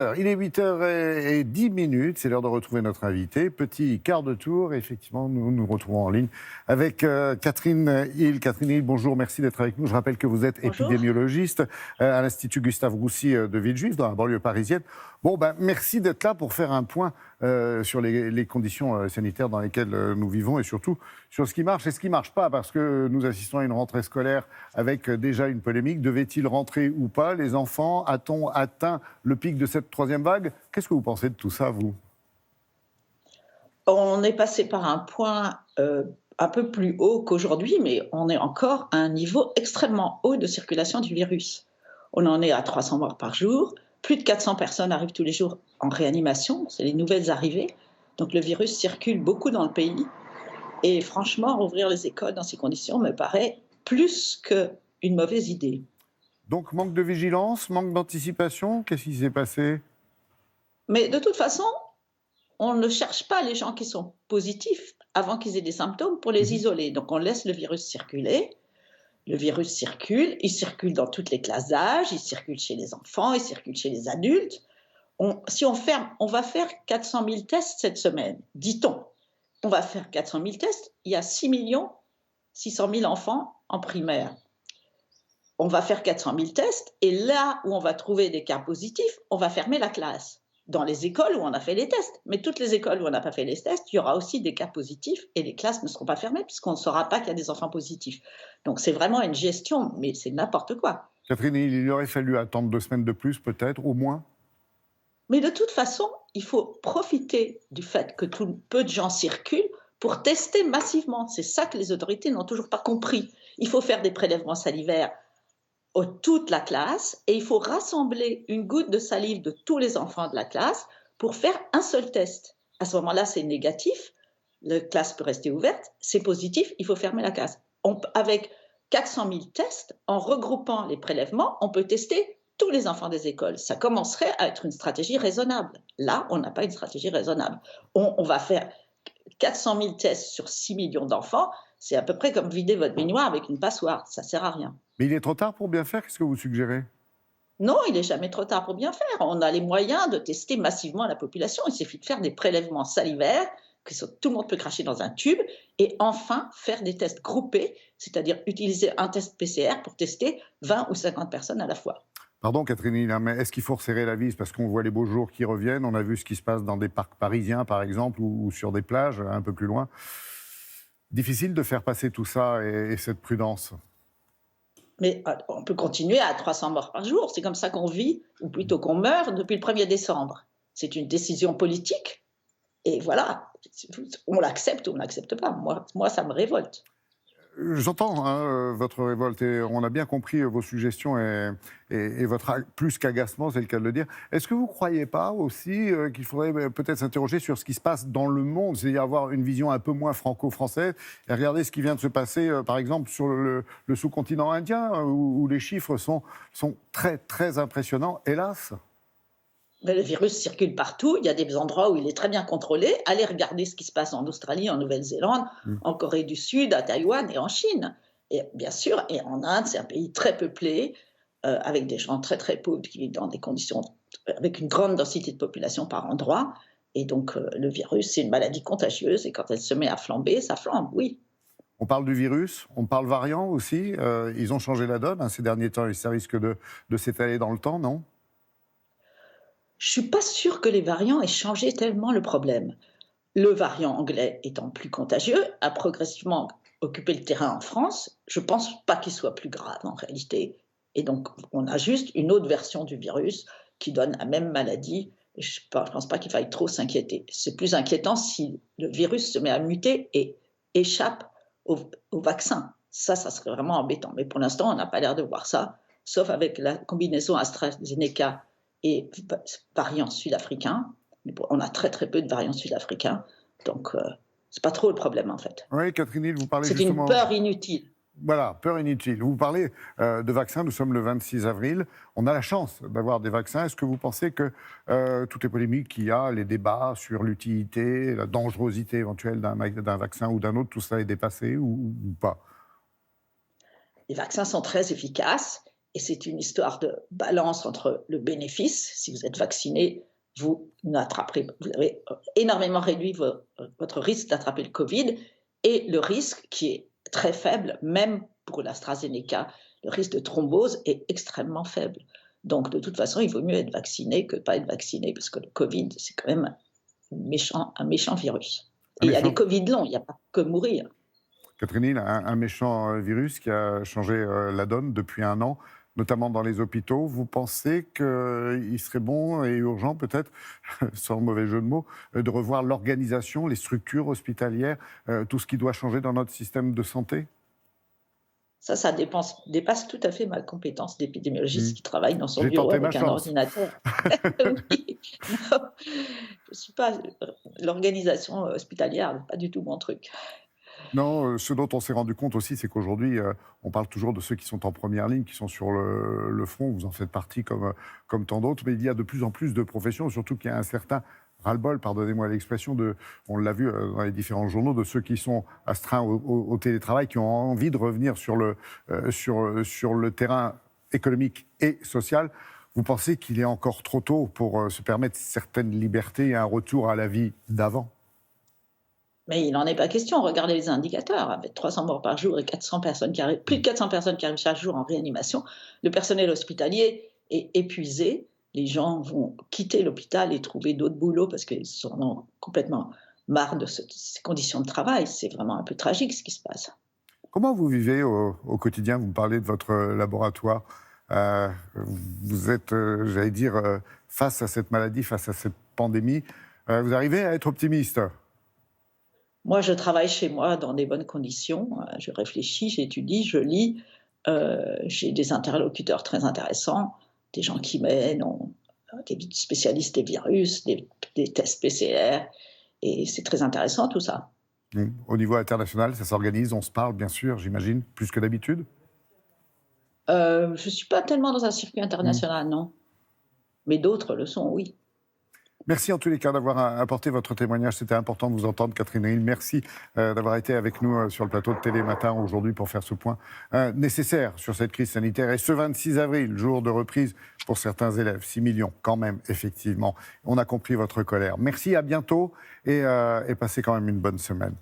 Alors, il est 8h10, c'est l'heure de retrouver notre invité. Petit quart de tour, effectivement, nous nous retrouvons en ligne avec Catherine Hill. Catherine Hill, bonjour, merci d'être avec nous. Je rappelle que vous êtes Bonjour. épidémiologiste à l'Institut Gustave Roussy de Villejuif, dans la banlieue parisienne. Merci d'être là pour faire un point sur les conditions sanitaires dans lesquelles nous vivons et surtout sur ce qui marche et ce qui ne marche pas, parce que nous assistons à une rentrée scolaire avec déjà une polémique. Devait-il rentrer ou pas, les enfants? A-t-on atteint le pic de cette troisième vague? Qu'est-ce que vous pensez de tout ça, vous? On est passé par un point un peu plus haut qu'aujourd'hui, mais on est encore à un niveau extrêmement haut de circulation du virus. On en est à 300 morts par jour. Plus de 400 personnes arrivent tous les jours en réanimation. C'est les nouvelles arrivées. Donc le virus circule beaucoup dans le pays. Et franchement, rouvrir les écoles dans ces conditions me paraît plus qu'une mauvaise idée. Donc, manque de vigilance, manque d'anticipation, qu'est-ce qui s'est passé? Mais de toute façon, on ne cherche pas les gens qui sont positifs avant qu'ils aient des symptômes pour les Mhm. isoler. Donc on laisse le virus circuler. Le virus circule, il circule dans toutes les classes d'âge, il circule chez les enfants, il circule chez les adultes. Si on ferme, on va faire 400 000 tests cette semaine, dit-on. On va faire 400 000 tests, il y a 6 000 enfants en primaire. On va faire 400 000 tests et là où on va trouver des cas positifs, on va fermer la classe. Dans les écoles où on a fait les tests. Mais toutes les écoles où on n'a pas fait les tests, il y aura aussi des cas positifs et les classes ne seront pas fermées puisqu'on ne saura pas qu'il y a des enfants positifs. Donc c'est vraiment une gestion, mais c'est n'importe quoi. Catherine, il aurait fallu attendre 2 semaines de plus, peut-être, au moins. Mais de toute façon, il faut profiter du fait que peu de gens circulent pour tester massivement. C'est ça que les autorités n'ont toujours pas compris. Il faut faire des prélèvements salivaires toute la classe et il faut rassembler une goutte de salive de tous les enfants de la classe pour faire un seul test. À ce moment-là, c'est négatif, la classe peut rester ouverte, c'est positif, il faut fermer la classe. Avec 400 000 tests, en regroupant les prélèvements, on peut tester tous les enfants des écoles. Ça commencerait à être une stratégie raisonnable. Là, on n'a pas une stratégie raisonnable. On va faire 400 000 tests sur 6 millions d'enfants, c'est à peu près comme vider votre baignoire avec une passoire, ça ne sert à rien. Mais il est trop tard pour bien faire, qu'est-ce que vous suggérez? Non, il n'est jamais trop tard pour bien faire. On a les moyens de tester massivement la population. Il suffit de faire des prélèvements salivaires, tout le monde peut cracher dans un tube, et enfin faire des tests groupés, c'est-à-dire utiliser un test PCR pour tester 20 ou 50 personnes à la fois. Pardon, Catherine Hill, mais est-ce qu'il faut resserrer la vis? Parce qu'on voit les beaux jours qui reviennent. On a vu ce qui se passe dans des parcs parisiens, par exemple, ou sur des plages, un peu plus loin. Difficile de faire passer tout ça et cette prudence. Mais on peut continuer à 300 morts par jour. C'est comme ça qu'on vit, ou plutôt qu'on meurt, depuis le 1er décembre. C'est une décision politique. Et voilà, on l'accepte ou on n'accepte pas. Moi, ça me révolte. J'entends votre révolte et on a bien compris vos suggestions et votre plus qu'agacement, c'est le cas de le dire. Est-ce que vous ne croyez pas aussi qu'il faudrait peut-être s'interroger sur ce qui se passe dans le monde, c'est-à-dire avoir une vision un peu moins franco-française et regarder ce qui vient de se passer, par exemple, sur le sous-continent indien, où les chiffres sont très, très impressionnants, hélas? Mais le virus circule partout. Il y a des endroits où il est très bien contrôlé. Allez regarder ce qui se passe en Australie, en Nouvelle-Zélande, en Corée du Sud, à Taïwan et en Chine. Et bien sûr, et en Inde, c'est un pays très peuplé, avec des gens très très pauvres qui vivent dans des conditions, avec une grande densité de population par endroit. Et donc le virus, c'est une maladie contagieuse et quand elle se met à flamber, ça flambe, oui. On parle du virus, on parle variant aussi. Ils ont changé la donne ces derniers temps et ça risque de s'étaler dans le temps, non? Je ne suis pas sûre que les variants aient changé tellement le problème. Le variant anglais étant plus contagieux, a progressivement occupé le terrain en France. Je ne pense pas qu'il soit plus grave en réalité. Et donc, on a juste une autre version du virus qui donne la même maladie. Je ne pense pas qu'il faille trop s'inquiéter. C'est plus inquiétant si le virus se met à muter et échappe au vaccin. Ça serait vraiment embêtant. Mais pour l'instant, on n'a pas l'air de voir ça, sauf avec la combinaison AstraZeneca et variant sud-africain. On a très très peu de variants sud-africains, donc c'est pas trop le problème en fait. Oui, Catherine Hill, vous parlez C'est une justement... peur inutile. Voilà, peur inutile. Vous parlez de vaccins, nous sommes le 26 avril. On a la chance d'avoir des vaccins. Est-ce que vous pensez que toutes les polémiques qu'il y a, les débats sur l'utilité, la dangerosité éventuelle d'un vaccin ou d'un autre, tout ça est dépassé ou pas? Les vaccins sont très efficaces Et c'est une histoire de balance entre le bénéfice, si vous êtes vacciné, vous n'attraperez, vous avez énormément réduit votre risque d'attraper le Covid, et le risque qui est très faible, même pour l'AstraZeneca, le risque de thrombose est extrêmement faible. Donc, de toute façon, il vaut mieux être vacciné que pas être vacciné, parce que le Covid, c'est quand même un méchant virus. Un Et il y a des méchant, Covid longs, il n'y a pas que mourir. Catherine Hill, un méchant virus qui a changé la donne depuis un an, notamment dans les hôpitaux. Vous pensez qu'il serait bon et urgent, peut-être, sans mauvais jeu de mots, de revoir l'organisation, les structures hospitalières, tout ce qui doit changer dans notre système de santé? Ça dépasse tout à fait ma compétence Hmm. d'épidémiologiste qui travaille dans son J'ai bureau tenté ma avec un chance. ordinateur. Oui, non, je suis pas l'organisation hospitalière, c'est pas du tout mon truc. Non, ce dont on s'est rendu compte aussi, c'est qu'aujourd'hui, on parle toujours de ceux qui sont en première ligne, qui sont sur le front. Vous en faites partie comme tant d'autres. Mais il y a de plus en plus de professions, surtout qu'il y a un certain ras-le-bol, pardonnez-moi l'expression, on l'a vu dans les différents journaux, de ceux qui sont astreints au télétravail, qui ont envie de revenir sur le terrain économique et social. Vous pensez qu'il est encore trop tôt pour se permettre certaines libertés et un retour à la vie d'avant? Mais il n'en est pas question. Regardez les indicateurs. Avec 300 morts par jour et 400 personnes qui arrivent, plus de 400 personnes qui arrivent chaque jour en réanimation, le personnel hospitalier est épuisé. Les gens vont quitter l'hôpital et trouver d'autres boulots parce qu'ils sont complètement marre de ces conditions de travail. C'est vraiment un peu tragique ce qui se passe. Comment vous vivez au quotidien? Vous me parlez de votre laboratoire. Vous êtes, j'allais dire, face à cette maladie, face à cette pandémie. Vous arrivez à être optimiste? Moi, je travaille chez moi dans des bonnes conditions. Je réfléchis, j'étudie, je lis. J'ai des interlocuteurs très intéressants, des gens qui m'aident, des spécialistes des virus, des tests PCR. Et c'est très intéressant tout ça. Au niveau international, ça s'organise, on se parle, bien sûr, j'imagine, plus que d'habitude? Je ne suis pas tellement dans un circuit Mm. international, non. Mais d'autres le sont, oui. Merci en tous les cas d'avoir apporté votre témoignage. C'était important de vous entendre, Catherine Hill. Merci d'avoir été avec nous sur le plateau de Télé Matin aujourd'hui pour faire ce point nécessaire sur cette crise sanitaire. Et ce 26 avril, jour de reprise pour certains élèves, 6 millions quand même, effectivement. On a compris votre colère. Merci, à bientôt et passez quand même une bonne semaine.